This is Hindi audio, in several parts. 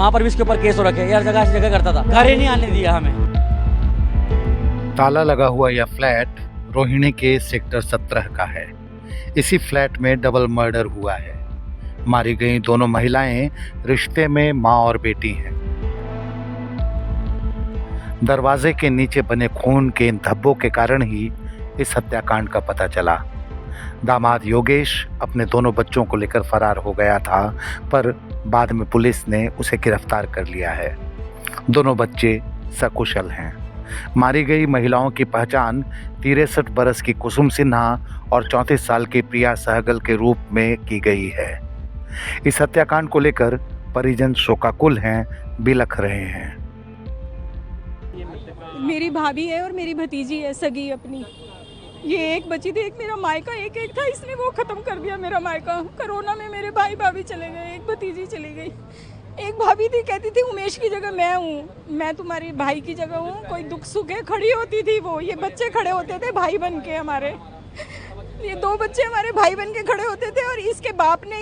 वहाँ पर भी इसके ऊपर केस हो रखे, हर जगह करता था, घर ही नहीं आने दिया हमें। ताला लगा हुआ यह फ्लैट रोहिणी के सेक्टर 17 का है। इसी फ्लैट में डबल मर्डर हुआ है। मारी गई दोनों महिलाएं रिश्ते में माँ और बेटी हैं। दरवाजे के नीचे बने खून के इन धब्बों के कारण ही इस हत्याकांड का पता चला। दामाद योगेश अपने दोनों बच्चों को लेकर फरार हो गया था, पर बाद में पुलिस ने उसे गिरफ्तार कर लिया है। दोनों बच्चे सकुशल हैं। मारी गई महिलाओं की पहचान 63 बरस की कुसुम सिन्हा और 34 साल की प्रिया सहगल के रूप में की गई है। इस हत्याकांड को लेकर परिजन शोकाकुल हैं, बिलख रहे हैं। मेरी भाभी है और मेरी भतीजी है सगी अपनी। ये एक बची थी, एक मेरा मायका एक था, इसने वो खत्म कर दिया मेरा मायका। कोरोना में मेरे भाई भाभी चले गए, एक भतीजी चली गई। एक भाभी थी, कहती थी उमेश की जगह मैं हूँ, मैं तुम्हारी भाई की जगह हूँ, कोई दुख सुख है खड़ी होती थी वो। ये बच्चे खड़े होते थे भाई बन के हमारे, ये दो बच्चे हमारे भाई बन के खड़े होते थे। और इसके बाप ने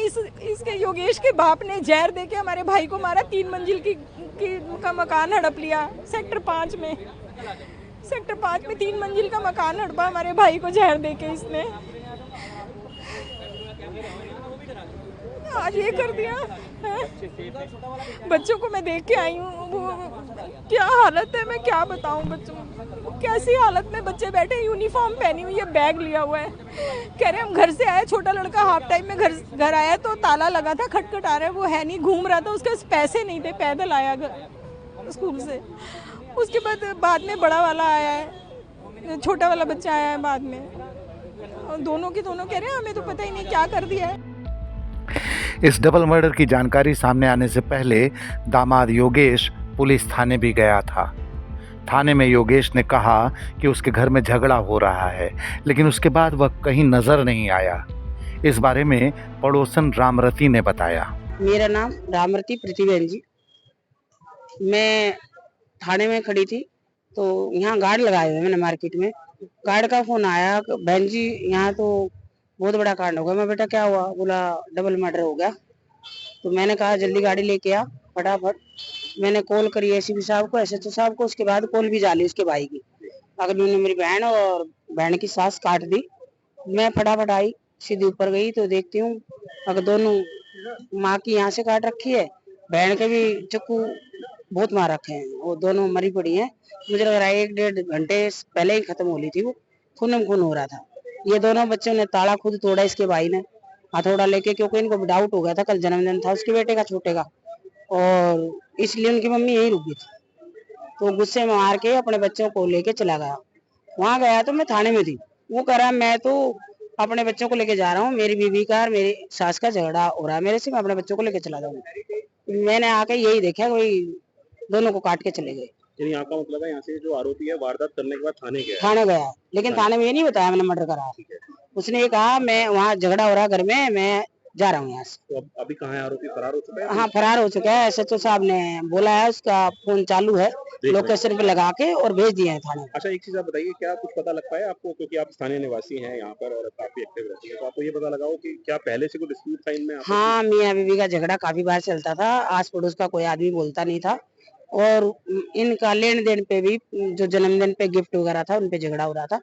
इसके योगेश के बाप ने जहर दे के हमारे भाई को मारा। 3 मंजिल का मकान हड़प लिया सेक्टर 5 में। सेक्टर 5 में 3 मंजिल का मकान हड़पा हमारे भाई को जहर दे के इसने। आज ये कर दिया है। बच्चों को मैं देख के आई हूँ, वो क्या हालत है, मैं क्या बताऊँ। बच्चों कैसी हालत में बच्चे बैठे, यूनिफॉर्म पहनी हुई है, बैग लिया हुआ है, कह रहे हम घर से आए। छोटा लड़का हाफ टाइम में घर आया तो ताला लगा था, खटखट आ रहा है, वो है नहीं, घूम रहा था, उसके पैसे नहीं थे, पैदल आया स्कूल से। उसके बाद में बड़ा वाला आया है, छोटा वाला बच्चा आया है बाद में। और दोनों के दोनों कह रहे हैं हमें तो पता ही नहीं क्या कर दिया है। इस डबल मर्डर की जानकारी सामने आने से पहले दामाद योगेश पुलिस थाने भी गया था। थाने में योगेश ने कहा कि उसके घर में झगड़ा हो रहा है, लेकिन उसके बाद वह कहीं नजर नहीं आया। इस बारे में पड़ोसन रामरती ने बताया। मेरा नाम रामरती प्रतिबेन जी। मैं थाने में खड़ी थी तो यहाँ गार्ड लगाए हुए मैंने मार्केट में। गार्ड का फोन आया, बहन जी यहाँ तो बहुत बड़ा कांड हो गया। मैं बेटा क्या हुआ? बोला डबल मर्डर हो गया। तो मैंने कहा जल्दी गाड़ी लेके आ फटाफट। मैंने कॉल करी एसीपी साहब को, एसएचओ साहब को, उसके बाद कॉल भी डाली उसके भाई की। अगर उन्होंने मेरी बहन और बहन की सास काट दी। मैं फटाफट आई, सीधी ऊपर गई तो देखती हूँ अगर दोनों माँ की यहाँ से काट रखी है, बहन के भी चक्कू बहुत मार रखे हैं, वो दोनों मरी पड़ी हैं। मुझे लग रहा है 1-1.5 घंटे पहले ही खत्म हो ली थी, वो खून में खून हो रहा था। ये दोनों बच्चों ने ताला खुद तोड़ा, इसके भाई ने हथौड़ा लेके, क्योंकि इनको डाउट हो गया था, कल जन्मदिन था उसके बेटे का छोटे का, और इसलिए उनकी मम्मी यही रुक गई थी। तो गुस्से में मार के अपने बच्चों को लेके चला गया। वहां गया तो मैं थाने में थी, वो कह रहा मैं तो अपने बच्चों को लेके जा रहा हूँ, मेरी बीवी का और मेरी सास का झगड़ा हो रहा है मेरे से, मैं अपने बच्चों को लेके चला जाऊंगा। मैंने आके यही देखा कोई दोनों को काट के चले गए। यहाँ का मतलब है यहाँ से जो आरोपी है वारदात करने के बाद थाने गया, लेकिन थाने में ये नहीं बताया मैंने मर्डर करा। उसने ये कहा मैं वहाँ झगड़ा हो रहा घर में, मैं जा रहा हूँ यहाँ से। तो अभी कहाँ है आरोपी? फरार हो चुका है? हाँ फरार हो चुका है। एसएचओ साहब ने बोला है उसका फोन चालू है, लोकेशन पे लगा के और भेज दिए हैं थाने। अच्छा एक चीज आप बताइए, क्या कुछ पता लग पाया आपको, क्योंकि आप स्थानीय निवासी हैं यहाँ पर और काफी एक्टिव रहती है, तो आपको ये पता लगा हो कि क्या पहले से कोई डिस्प्यूट था इनमें? हाँ, मियाँ बीवी का झगड़ा काफी बार चलता था, आस पड़ोस का कोई आदमी बोलता नहीं था, और इनका लेन देन पे भी, जो जन्मदिन पे गिफ्ट वगैरह था उन पे झगड़ा हो रहा था।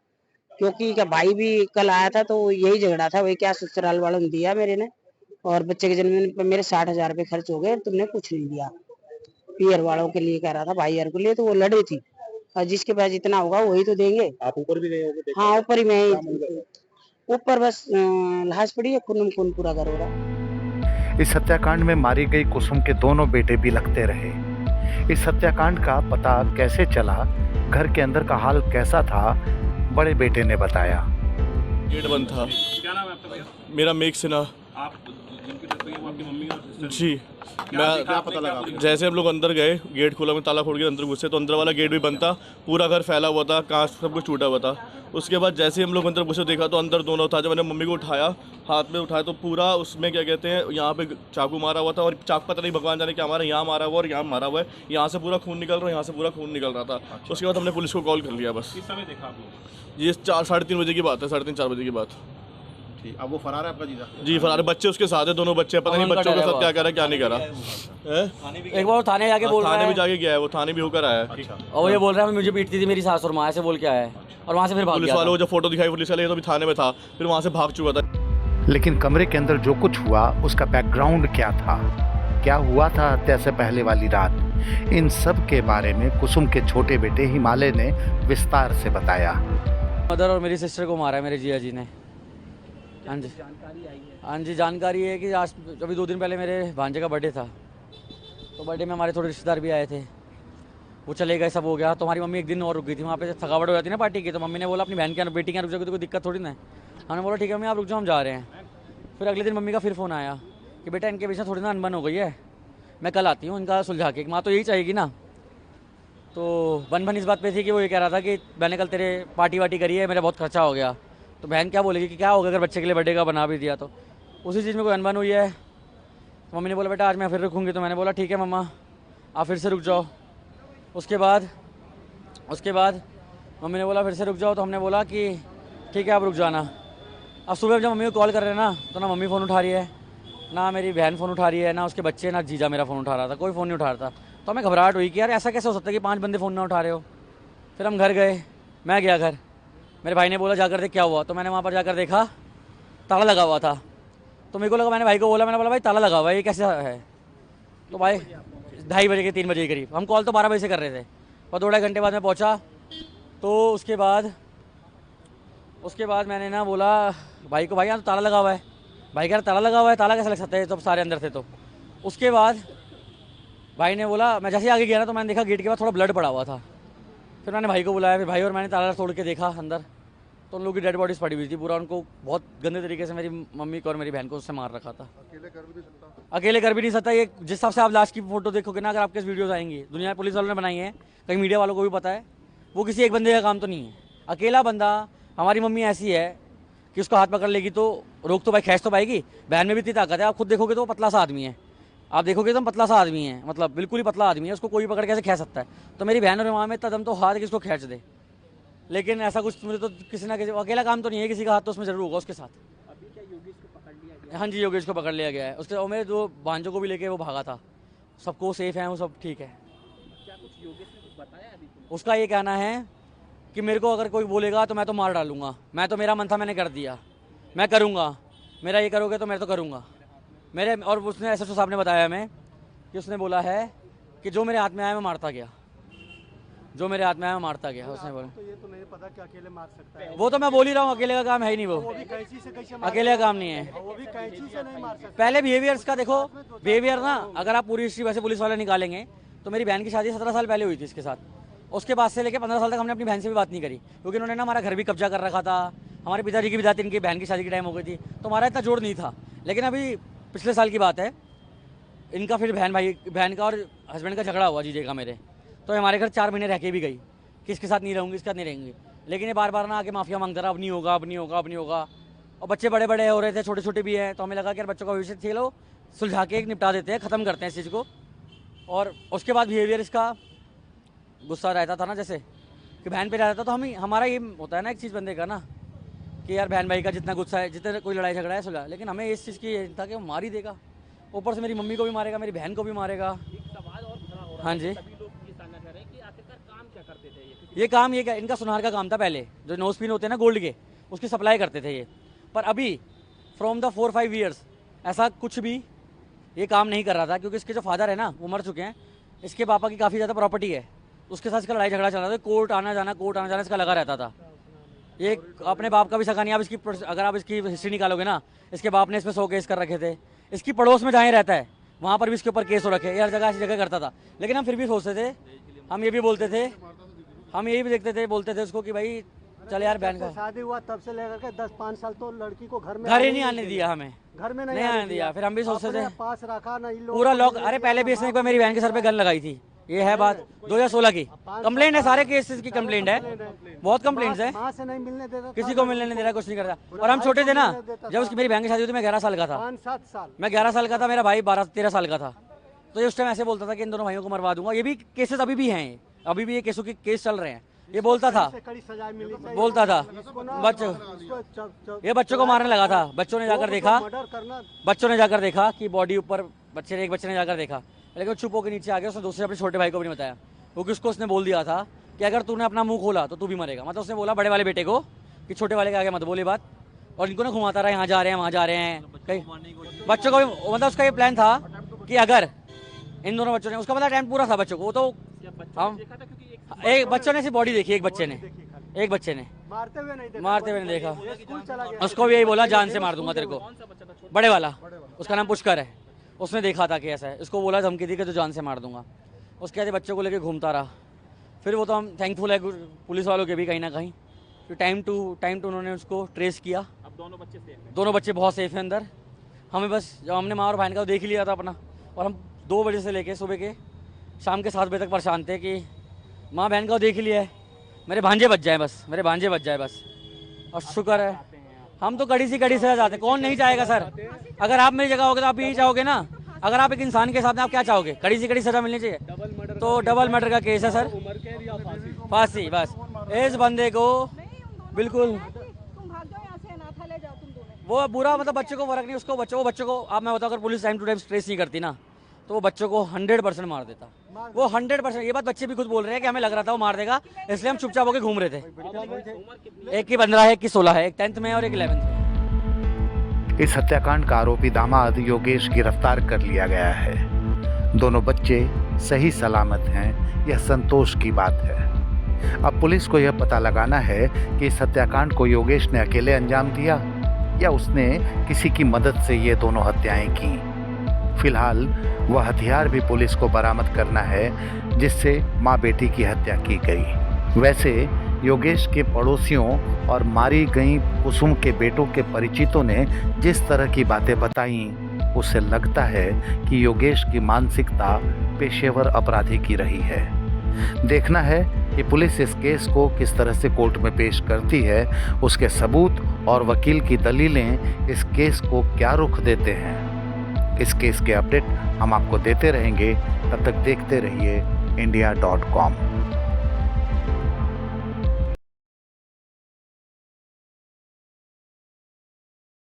क्योंकि का भाई भी कल आया था तो यही झगड़ा था, वही क्या ससुराल वालों ने दिया मेरे ने, और बच्चे के जन्मदिन पे मेरे 60,000 रुपए खर्च हो गए, तुमने कुछ नहीं दिया। पियर वालों के लिए कह रहा था, भाई यार के लिए, तो वो लड़ रही थी, और जिसके पास जितना होगा वही तो देंगे। आप ऊपर भी गए होंगे? हाँ ऊपर ही, मैं ऊपर बस लाश पड़ी है, खून खून पूरा घर हो रहा। इस हत्याकांड में मारी गई कुसुम के दोनों बेटे भी लगते रहे। इस हत्याकांड का पता कैसे चला, घर के अंदर का हाल कैसा था, बड़े बेटे ने बताया। गेट बंद था। क्या नाम है आपका भैया? मेरा मेघ सिन्हा। आप जिनकी डेथ हुई है वो आपकी मम्मी और सिस्टर? जी, क्या पता लगा? जैसे हम लोग अंदर गए, गेट खोला, मैं ताला खोल के अंदर घुसे तो अंदर वाला गेट भी बंद था, पूरा घर फैला हुआ था, कांच सब कुछ टूटा हुआ था। उसके बाद जैसे ही हम लोग अंदर घुसे देखा तो अंदर दोनों था। जब मैंने मम्मी को उठाया, हाथ में उठाया तो पूरा उसमें क्या कहते हैं, यहाँ पे चाकू मारा हुआ था, और चाकू पता नहीं भगवान जाने क्या मारा, यहाँ मारा हुआ और यहाँ मारा हुआ है, यहाँ से पूरा खून निकल रहा है, यहाँ से पूरा खून निकल रहा था। उसके बाद हमने पुलिस को कॉल कर लिया। बस किस समय देखा आप लोग? ये 3:30 बजे की बात है, 3:30-4 बजे की बात। ठीक, अब वो फरार है आपका जीजा? जी फरार, बच्चे उसके साथ है, दोनों बच्चे, पता नहीं उनका बच्चों के डर है साथ क्या कर रहा है क्या नहीं कर रहा है। एक बार वो थाने जाके बोल रहा थाने भी है जाके गया है, वो थाने भी होकर आया है। अच्छा, और वो ये बोल रहा है मुझे पीटती थी मेरी सास और माँ, ऐसे बोल के आया है और वहाँ से फिर भाग पुलिस गया वालों था। को जब फोटो दिखाई पुलिस वाले, ये तो भी थाने में था, फिर वहाँ से भाग चुका था। लेकिन कमरे के अंदर जो कुछ हुआ उसका बैकग्राउंड क्या था, क्या हुआ था हत्या से पहले वाली रात, इन सब के बारे में कुसुम के छोटे बेटे हिमालय ने विस्तार से बताया। मदर और मेरी सिस्टर को मारा है मेरे जिया जी ने। हाँ जी, हाँ जी, जानकारी है कि आज अभी 2 दिन पहले मेरे भांजे का बर्थडे था, तो बर्थडे में हमारे थोड़े रिश्तेदार भी आए थे, वो चले गए, सब हो गया। तो हमारी मम्मी एक दिन और रुक गई थी वहाँ पे, थकावट हो जाती है ना पार्टी की, तो मम्मी ने बोला अपनी बहन के बेटी के यहाँ रुक जाओगे तो कोई दिक्कत थोड़ी ना है। हमने बोला ठीक है मम्मी आप रुक जाओ, हम जा रहे हैं। फिर अगले दिन मम्मी का फिर फ़ोन आया कि बेटा इनके बीच में थोड़ी ना अनबन हो गई है, मैं कल आती हूँ इनका सुलझा के। माँ तो यही चाहेगी ना। तो बन इस बात पे थी कि वो ये कह रहा था कि मैंने कल तेरे पार्टी वार्टी करी है, मेरा बहुत खर्चा हो गया। तो बहन क्या बोलेगी कि क्या होगा अगर बच्चे के लिए बर्थडे का बना भी दिया, तो उसी चीज़ में कोई अनबन हुई है। तो मम्मी ने बोला बेटा आज मैं फिर रुकूँगी, तो मैंने बोला ठीक है मम्मा आप फिर से रुक जाओ। उसके बाद मम्मी ने बोला फिर से रुक जाओ, तो हमने बोला कि ठीक है आप रुक जाना। अब सुबह जब मम्मी को कॉल कर रहे हैं ना, तो ना मम्मी फ़ोन उठा रही है, ना मेरी बहन फ़ोन उठा रही है, ना उसके बच्चे, ना जीजा मेरा फ़ोन उठा रहा था, कोई फ़ोन नहीं उठा रहा था। तो हमें घबराहट हुई कि यार ऐसा कैसे हो सकता है कि 5 बंदे फ़ोन ना उठा रहे हो। फिर हम घर गए, मैं गया घर, मेरे भाई ने बोला जाकर देख क्या हुआ, तो मैंने वहाँ पर जाकर देखा ताला लगा हुआ था। तो मेरे को लगा, मैंने भाई को बोला, मैंने बोला भाई ताला लगा हुआ है ये कैसे है। तो भाई 2:30 बजे के 3 बजे के करीब, हम कॉल तो 12 बजे से कर रहे थे, और 2-2.5 घंटे बाद मैं पहुँचा। तो उसके बाद मैंने ना बोला भाई को, भाई यहाँ तो ताला लगा हुआ है। भाई कह रहा ताला लगा हुआ है, ताला कैसे लग सकता है जब सारे अंदर थे। तो उसके बाद भाई ने बोला, मैं जैसे आगे गया ना तो मैंने देखा गेट के बाद थोड़ा ब्लड पड़ा हुआ था। फिर मैंने भाई को बुलाया, फिर भाई और मैंने ताला तोड़ के देखा अंदर, तो उन लोगों की डेड बॉडीज पड़ी हुई थी। पूरा उनको बहुत गंदे तरीके से मेरी मम्मी को और मेरी बहन को उससे मार रखा था। अकेले कर भी नहीं सकता ये, जिस हिसाब से आप लास्ट की फोटो देखोगे ना, अगर आपके वीडियोस आएंगी, दुनिया पुलिस वालों ने बनाई है, कहीं मीडिया वालों को भी पता है, वो किसी एक बंदे का काम तो नहीं है। अकेला बंदा, हमारी मम्मी ऐसी है कि उसको हाथ पकड़ लेगी तो रोक तो भाई खींच तो पाएगी। बहन में भी इतनी ताकत है, आप खुद देखोगे तो वो पतला सा आदमी है, आप देखोगे तो पतला सा आदमी है, मतलब बिल्कुल ही पतला आदमी है, उसको कोई पकड़ कैसे खींच सकता है। तो मेरी बहन और माँ में इतना दम तो हाथ किसको खींच दे, लेकिन ऐसा कुछ मुझे तो किसी ना किसी, अकेला काम तो नहीं है, किसी का हाथ तो उसमें जरूर होगा उसके साथ। अभी क्या योगेश को पकड़ लिया गया? हाँ जी, योगेश को पकड़ लिया गया है। उसके और मेरे 2 भांजों को भी लेके वो भागा था। सबको सेफ है, वो सब ठीक है। क्या कुछ योगेश ने कुछ बताया अभी? उसका ये कहना है कि मेरे को अगर कोई बोलेगा तो मैं तो मार डालूंगा, मैं तो मेरा मन था मैंने कर दिया, मैं करूँगा, मेरा ये करोगे तो मैं तो करूँगा मेरे। और उसने एसएचओ साहब ने बताया हमें कि उसने बोला है कि जो मेरे हाथ में आया मैं मारता गया, जो मेरे हाथ में आया मैं मारता गया। उसने बोला तो ये तो नहीं पता कि अकेले मार सकता है, वो तो मैं बोल ही रहा हूँ, अकेले का काम है ही नहीं, वो वो भी कैंची से कैसे अकेले का काम नहीं है। वो भी कैंची से नहीं मार सकता। पहले बिहेवियर्स का देखो, बिहेवियर ना अगर आप पूरी हिस्ट्री वैसे पुलिस वाले निकालेंगे तो मेरी बहन की शादी 17 साल पहले हुई थी इसके साथ। उसके बाद से लेकर 15 साल तक हमने अपनी बहन से भी बात नहीं करी, क्योंकि उन्होंने ना हमारा घर भी कब्जा कर रखा था, हमारे पिताजी की भी जाती, इनकी बहन की शादी की टाइम हो गई थी, तो हमारा इतना जोड़ नहीं था। लेकिन अभी पिछले साल की बात है, इनका फिर बहन का और हस्बैंड का झगड़ा हुआ जीजे का मेरे, तो हमारे घर 4 महीने रह के भी गई कि इसके साथ नहीं रहूँगी, इसके साथ नहीं रहेंगी। लेकिन ये बार बार ना आके माफिया मांगता रहा, अब नहीं होगा, अब नहीं होगा, अब नहीं होगा। और बच्चे बड़े बड़े हो रहे थे, छोटे छोटे भी हैं, तो हमें लगा कि यार बच्चों का भविष्य खेलो, सुलझा के एक निपटा देते हैं, ख़त्म करते हैं इस चीज़ को। और उसके बाद बिहेवियर इसका गुस्सा रहता था ना, जैसे कि बहन पे रहता था, तो हमारा ये होता है ना एक चीज़ बंदे का ना कि यार बहन भाई का जितना गुस्सा है, जितना कोई लड़ाई झगड़ा है सुलझा, लेकिन हमें इस चीज़ की था कि वो मार ही देगा, ऊपर से मेरी मम्मी को भी मारेगा, मेरी बहन को भी मारेगा। हाँ जी, ये काम ये इनका सुनार का काम था पहले, जो नोज पिन होते हैं ना गोल्ड के, उसकी सप्लाई करते थे ये। पर अभी फ्रॉम द 4-5 ईयर्स ऐसा कुछ भी ये काम नहीं कर रहा था, क्योंकि इसके जो फादर है ना वो मर चुके हैं, इसके पापा की काफ़ी ज़्यादा प्रॉपर्टी है, उसके साथ इसका लड़ाई झगड़ा चल रहा था, कोर्ट आना जाना इसका लगा रहता था। ये अपने बाप का भी सका नहीं। आप इसकी अगर आप इसकी हिस्ट्री निकालोगे ना, इसके बाप ने इस पर 100 केस कर रखे थे, इसकी पड़ोस में जहाँ रहता है वहाँ पर भी इसके ऊपर केस हो रखे, हर जगह ऐसी जगह करता था। लेकिन हम फिर भी सोचते थे, हम ये भी बोलते थे, हम यही भी देखते थे, बोलते थे उसको कि भाई चल यार बहन का शादी हुआ तब से लेकर के 10-5 साल तो लड़की को घर में ही नहीं आने दिया, हमें घर में नहीं आने दिया। फिर हम भी सोचते थे पास रखा ना, इन लोगों पूरा को लॉक। मिलने अरे दिया, पहले भी इसने एक बार मेरी बहन के सर पे गन लगाई थी, ये है बात 2016 की कंप्लेंट है, सारे केसेस की कंप्लेंट है, बहुत कंप्लेंट्स है, माँ से नहीं मिलने देता, किसी को मिलने नहीं दे रहा, कुछ नहीं करता। और हम छोटे थे ना, जब उसकी मेरी बहन की शादी हुई थी मैं 11 साल का था, 5-7 साल मैं 11 साल का था, मेरा भाई 12-13 साल का था। तो ये उस टाइम ऐसे बोलता था कि इन दोनों भाइयों को मरवा दूंगा। ये भी केसेस अभी भी हैं, अभी भी ये केसों के केस चल रहे हैं, ये बोलता था, से कड़ी सजा मिलनी चाहिए। बोलता था इसको ना- बच्चों इसको ये बच्चों को मारने लगा था। बच्चों ने जाकर देखा, मर्डर करना बच्चों ने जाकर देखा कि बॉडी ऊपर एक बच्चे ने जाकर देखा, लेकिन वो चुप होकर नीचे आ गया। उसने दूसरे अपने छोटे भाई को भी नहीं बताया, क्योंकि उसको उसने बोल दिया था कि अगर तूने अपना मुंह खोला तो तू भी मरेगा। मतलब उसने बोला बड़े वाले बेटे को कि छोटे वाले के आगे मत बोले बात, और इनको ना घुमाता रहा, यहाँ जा रहे हैं वहाँ जा रहे हैं कहीं बच्चों को भी। मतलब उसका ये प्लान था कि अगर इन दोनों बच्चों ने, उसका मतलब अटेम्प्ट पूरा था बच्चों को, वो तो हम एक बच्चों ने सिर्फ बॉडी देखी, एक बच्चे ने मारते हुए नहीं देखा। स्कूल चला गया। उसको भी यही बोला जान से मार दूंगा तेरे को, बड़े वाला, उसका नाम पुष्कर है। उसने देखा था कि ऐसा है, इसको बोला धमकी दी कि तो जान से मार दूंगा। उसके बाद बच्चों को लेके घूमता रहा। फिर वो तो हम थैंकफुल है पुलिस वालों के भी कहीं ना कहीं, कि टाइम टू उन्होंने उसको ट्रेस किया। अब दोनों बच्चे बहुत सेफ हैं अंदर। हमें बस जब हमने माँ और बहन का देख ही लिया था अपना, और हम 2 बजे से लेके सुबह के शाम के 7 बजे तक परेशान थे कि माँ बहन का देख ही लिया है, मेरे भांजे बच जाए बस। और शुक्र है, हम तो कड़ी से सजा चाहते हैं। कौन नहीं चाहेगा सर? अगर आप मेरी जगह होगे तो आप यही चाहोगे ना। अगर आप एक इंसान के साथ में आप क्या चाहोगे? कड़ी से कड़ी सजा मिलनी चाहिए। तो डबल मर्डर का केस है सर, फांसी बस इस बंदे को बिल्कुल। वो बुरा मतलब बच्चे को फर्क नहीं, उसको बच्चों को आप मैं बताऊँ, अगर police time to time trace नहीं करती ना तो वो बच्चों को 100% मार देता। वो 100%, ये बात बच्चे भी खुद बोल रहे हैं कि हमें लग रहा था वो मार देगा, इसलिए हम चुपचाप होकर घूम रहे थे। एक की 15 है, एक की 16 है, एक 10th में और एक 11th में। इस हत्याकांड का आरोपी दामाद योगेश गिरफ्तार कर लिया गया है। दोनों बच्चे सही सलामत हैं, यह संतोष की बात है। अब पुलिस को यह पता लगाना है कि इस हत्याकांड को योगेश ने अकेले अंजाम दिया या उसने किसी की मदद से ये दोनों हत्याएं की। फिलहाल वह हथियार भी पुलिस को बरामद करना है जिससे माँ बेटी की हत्या की गई। वैसे योगेश के पड़ोसियों और मारी गई कुसुम के बेटों के परिचितों ने जिस तरह की बातें बताई, उससे लगता है कि योगेश की मानसिकता पेशेवर अपराधी की रही है। देखना है कि पुलिस इस केस को किस तरह से कोर्ट में पेश करती है, उसके सबूत और वकील की दलीलें इस केस को क्या रुख देते हैं। इस केस के अपडेट हम आपको देते रहेंगे, तब तक देखते रहिए India.com।